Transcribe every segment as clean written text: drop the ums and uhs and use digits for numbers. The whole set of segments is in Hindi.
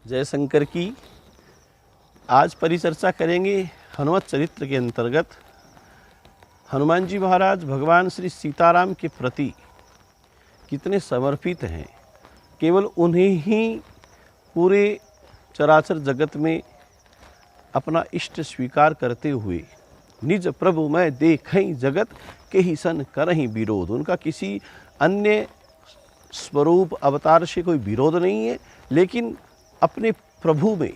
जय शंकर की। आज परिचर्चा करेंगे हनुमत चरित्र के अंतर्गत हनुमान जी महाराज भगवान श्री सीताराम के प्रति कितने समर्पित हैं। केवल उन्हें ही पूरे चराचर जगत में अपना इष्ट स्वीकार करते हुए निज प्रभु मैं देखहीं जगत के ही सन करहीं विरोध। उनका किसी अन्य स्वरूप अवतार से कोई विरोध नहीं है, लेकिन अपने प्रभु में,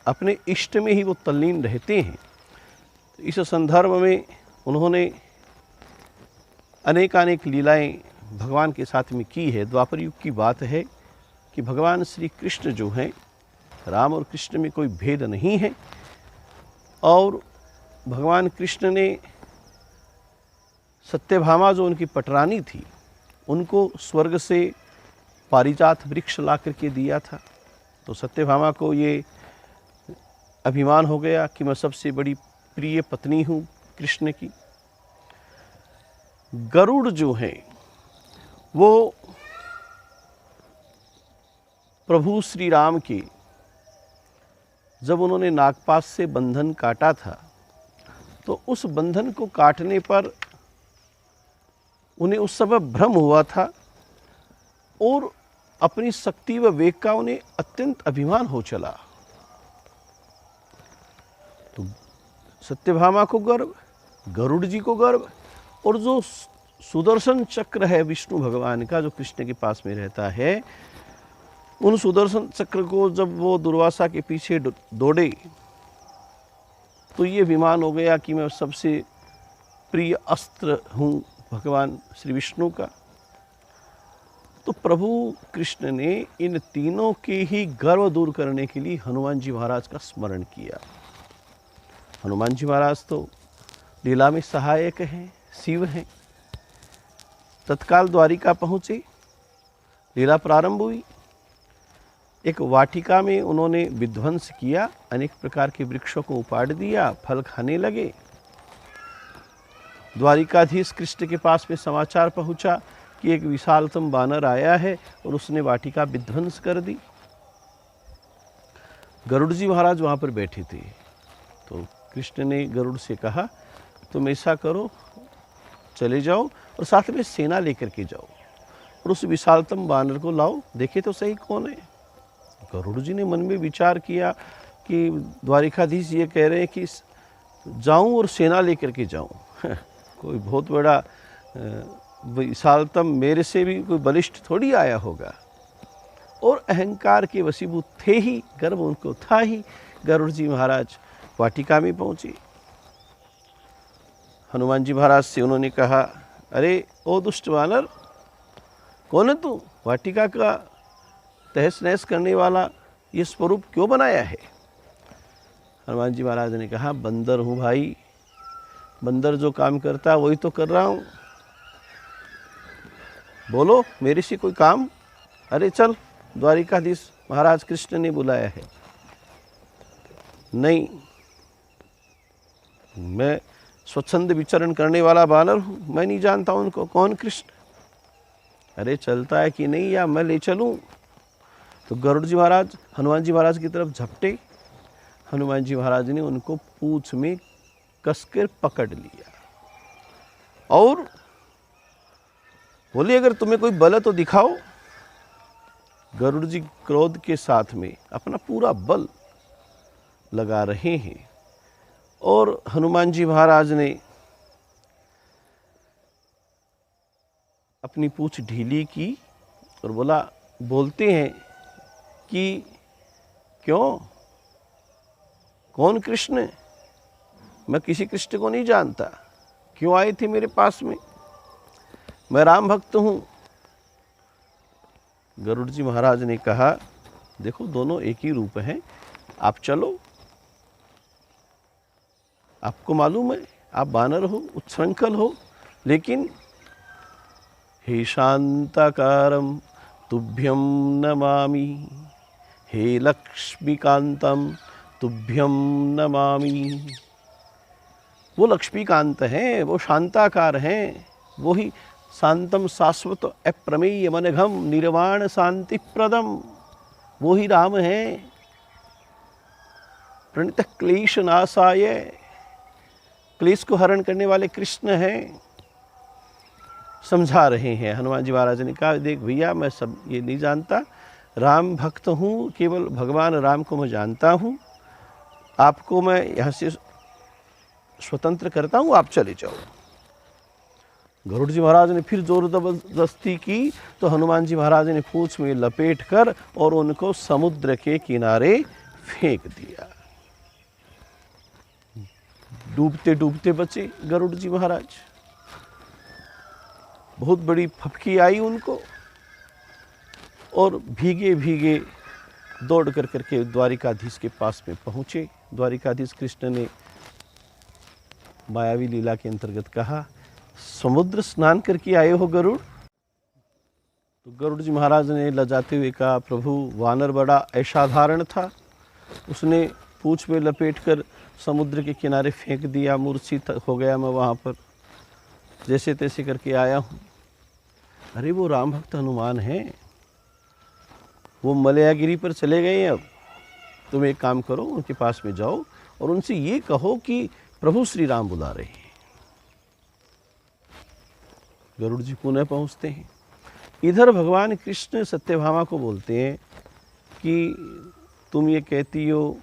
अपने इष्ट में ही वो तल्लीन रहते हैं। इस संदर्भ में उन्होंने अनेकानेक लीलाएं भगवान के साथ में की है। द्वापर युग की बात है कि भगवान श्री कृष्ण जो हैं, राम और कृष्ण में कोई भेद नहीं है, और भगवान कृष्ण ने सत्यभामा जो उनकी पटरानी थी, उनको स्वर्ग से पारिजात वृक्ष ला करके दिया था। तो सत्यभामा को ये अभिमान हो गया कि मैं सबसे बड़ी प्रिय पत्नी हूँ कृष्ण की। गरुड़ जो है वो प्रभु श्री राम के जब उन्होंने नागपाश से बंधन काटा था, तो उस बंधन को काटने पर उन्हें उस समय भ्रम हुआ था और अपनी शक्ति व वेग का उन्हें अत्यंत अभिमान हो चला। तो सत्यभामा को गर्व, गरुड़ जी को गर्व, और जो सुदर्शन चक्र है विष्णु भगवान का जो कृष्ण के पास में रहता है, उन सुदर्शन चक्र को जब वो दुर्वासा के पीछे दौड़े तो ये अभिमान हो गया कि मैं सबसे प्रिय अस्त्र हूँ भगवान श्री विष्णु का। तो प्रभु कृष्ण ने इन तीनों के ही गर्व दूर करने के लिए हनुमान जी महाराज का स्मरण किया। हनुमान जी महाराज तो लीला में सहायक हैं, शिव हैं। तत्काल द्वारिका पहुँचे, लीला प्रारंभ हुई। एक वाटिका में उन्होंने विध्वंस किया, अनेक प्रकार के वृक्षों को उपाड़ दिया, फल खाने लगे। द्वारिकाधीश कृष्ण के पास में समाचार पहुंचा कि एक विशालतम बानर आया है और उसने वाटिका विध्वंस कर दी। गरुड़ जी महाराज वहाँ पर बैठे थे। तो कृष्ण ने गरुड़ से कहा, तुम ऐसा करो, चले जाओ और साथ में सेना लेकर के जाओ और उस विशालतम बानर को लाओ, देखे तो सही कौन है। गरुड़ जी ने मन में विचार किया कि द्वारिकाधीश ये कह रहे हैं कि जाऊं और सेना लेकर के जाऊं। कोई बहुत बड़ा विशालतम मेरे से भी कोई बलिष्ठ थोड़ी आया होगा। और अहंकार के वशीभूत थे ही, गर्व उनको था ही। गरुड़ जी महाराज वाटिका में पहुँचे। हनुमान जी महाराज से उन्होंने कहा, अरे ओ दुष्ट वानर, कौन है तू? वाटिका का तहस नहस करने वाला ये स्वरूप क्यों बनाया है? हनुमान जी महाराज ने कहा, बंदर हूँ भाई, बंदर जो काम करता है वही तो कर रहा हूँ। बोलो मेरे से कोई काम? अरे चल, द्वारिकाधीश महाराज कृष्ण ने बुलाया है। नहीं, मैं स्वच्छंद विचरण करने वाला बानर हूँ, मैं नहीं जानता उनको कौन कृष्ण। अरे चलता है कि नहीं, या मैं ले चलूँ? तो गरुड़ जी महाराज हनुमान जी महाराज की तरफ झपटे। हनुमान जी महाराज ने उनको पूंछ में कसकर पकड़ लिया और बोले, अगर तुम्हें कोई बल तो दिखाओ। गरुड़ जी क्रोध के साथ में अपना पूरा बल लगा रहे हैं और हनुमान जी महाराज ने अपनी पूंछ ढीली की और बोलते हैं कि क्यों, कौन कृष्ण? मैं किसी कृष्ण को नहीं जानता, क्यों आए थे मेरे पास में? मैं राम भक्त हूँ। गरुड़ जी महाराज ने कहा, देखो दोनों एक ही रूप हैं, आप चलो। आपको मालूम है आप बानर हो, उच्छृंखल हो, लेकिन हे शांताकारं तुभ्यं नमामि, हे लक्ष्मीकांतं तुभ्यं नमामि। वो लक्ष्मीकांत हैं, वो शांताकार हैं, वो ही शांतम शाश्वत अप्रमेय मनघम निर्वाण शांति प्रदम, वो ही राम हैं। प्रणीत क्लेश नाशाय, क्लेश को हरण करने वाले कृष्ण हैं। समझा रहे हैं। हनुमान जी महाराज ने कहा, देख भैया, मैं सब ये नहीं जानता, राम भक्त हूँ, केवल भगवान राम को मैं जानता हूँ, आपको मैं यहाँ से स्वतंत्र करता हूँ, आप चले जाओ। गरुड़ जी महाराज ने फिर जोर जबरदस्ती की तो हनुमान जी महाराज ने पूंछ में लपेट कर और उनको समुद्र के किनारे फेंक दिया। डूबते डूबते बचे गरुड़ जी महाराज। बहुत बड़ी फपकी आई उनको और भीगे भीगे दौड़ कर करके द्वारिकाधीश के पास में पहुँचे। द्वारिकाधीश कृष्ण ने मायावी लीला के अंतर्गत कहा, समुद्र स्नान करके आए हो गरुड़? तो गरुड़ जी महाराज ने लजाते हुए कहा, प्रभु वानर बड़ा असाधारण था, उसने पूंछ में लपेटकर समुद्र के किनारे फेंक दिया, मूर्छित हो गया मैं वहाँ पर, जैसे तैसे करके आया हूँ। अरे वो राम भक्त हनुमान हैं, वो मलयागिरी पर चले गए हैं। अब तुम एक काम करो, उनके पास में जाओ और उनसे ये कहो कि प्रभु श्री राम बुला रहे हैं। गरुड़ जी पुनः पहुँचते हैं। इधर भगवान कृष्ण सत्यभामा को बोलते हैं कि तुम ये कहती हो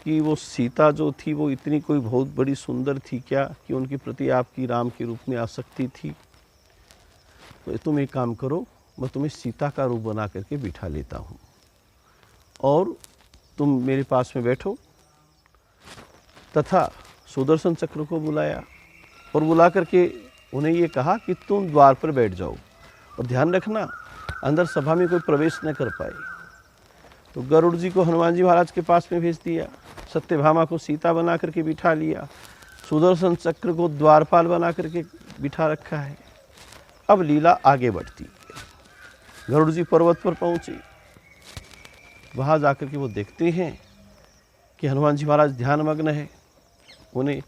कि वो सीता जो थी वो इतनी कोई बहुत बड़ी सुंदर थी क्या कि उनके प्रति आपकी राम के रूप में आसक्ति थी? तो तुम एक काम करो, मैं तुम्हें सीता का रूप बना करके बिठा लेता हूँ और तुम मेरे पास में बैठो। तथा सुदर्शन चक्र को बुलाया और बुला करके उन्हें ये कहा कि तुम द्वार पर बैठ जाओ और ध्यान रखना अंदर सभा में कोई प्रवेश न कर पाए। तो गरुड़ जी को हनुमान जी महाराज के पास में भेज दिया, सत्यभामा को सीता बना करके बिठा लिया, सुदर्शन चक्र को द्वारपाल बना करके बिठा रखा है। अब लीला आगे बढ़ती है। गरुड़ जी पर्वत पर पहुँचे, वहाँ जाकर के वो देखते हैं कि हनुमान जी महाराज ध्यानमग्न है। उन्हें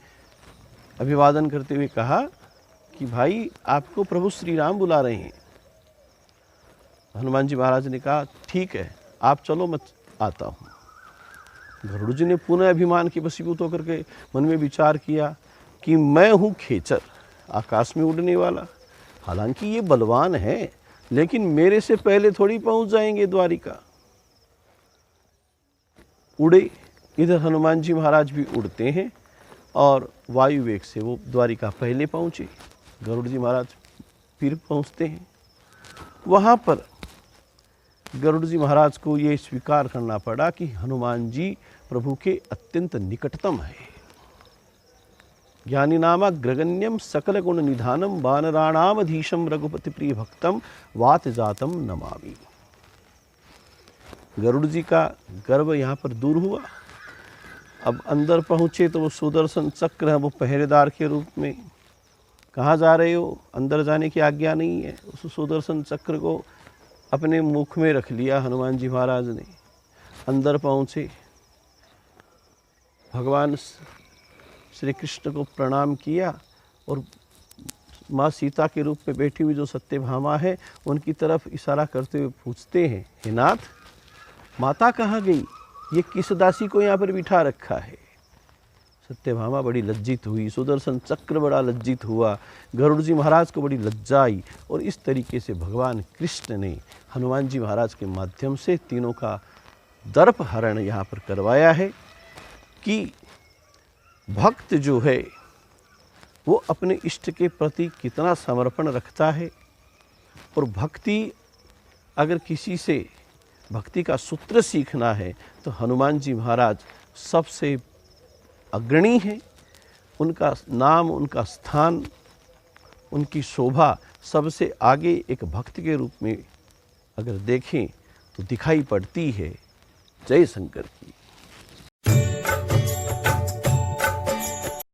अभिवादन करते हुए कहा कि भाई आपको प्रभु श्री राम बुला रहे हैं। हनुमान जी महाराज ने कहा, ठीक है आप चलो, मैं आता हूँ। गरुड़ जी ने पुनः अभिमान के वशीभूत होकर के मन में विचार किया कि मैं हूँ खेचर, आकाश में उड़ने वाला। हालांकि ये बलवान है, लेकिन मेरे से पहले थोड़ी पहुँच जाएंगे द्वारिका। उड़े। इधर हनुमान जी महाराज भी उड़ते हैं और वायु वेग से वो द्वारिका पहले पहुँचे। गरुड़ जी महाराज फिर पहुँचते हैं। वहाँ पर गरुड़ जी महाराज को ये स्वीकार करना पड़ा कि हनुमान जी प्रभु के अत्यंत निकटतम है। ज्ञानी नामा ग्रगण्यम सकल गुण निधानम वानराणामधीशम रघुपति प्रिय भक्तम वात जातम नमामि। गरुड़ जी का गर्व यहाँ पर दूर हुआ। अब अंदर पहुँचे तो वो सुदर्शन चक्र है, वो पहरेदार के रूप में। कहाँ जा रहे हो? अंदर जाने की आज्ञा नहीं है। उस सुदर्शन चक्र को अपने मुख में रख लिया हनुमान जी महाराज ने। अंदर पहुँचे, भगवान श्री कृष्ण को प्रणाम किया और माँ सीता के रूप में बैठी हुई जो सत्यभामा है उनकी तरफ इशारा करते हुए पूछते हैं, हे नाथ, माता कहाँ गई? ये किस दासी को यहाँ पर बिठा रखा है? सत्यभामा बड़ी लज्जित हुई, सुदर्शन चक्र बड़ा लज्जित हुआ, गरुड़ जी महाराज को बड़ी लज्जा आई। और इस तरीके से भगवान कृष्ण ने हनुमान जी महाराज के माध्यम से तीनों का दर्प हरण यहाँ पर करवाया है कि भक्त जो है वो अपने इष्ट के प्रति कितना समर्पण रखता है। और भक्ति, अगर किसी से भक्ति का सूत्र सीखना है तो हनुमान जी महाराज सबसे अग्रणी है। उनका नाम, उनका स्थान, उनकी शोभा सबसे आगे एक भक्त के रूप में अगर देखें तो दिखाई पड़ती है। जय शंकर की।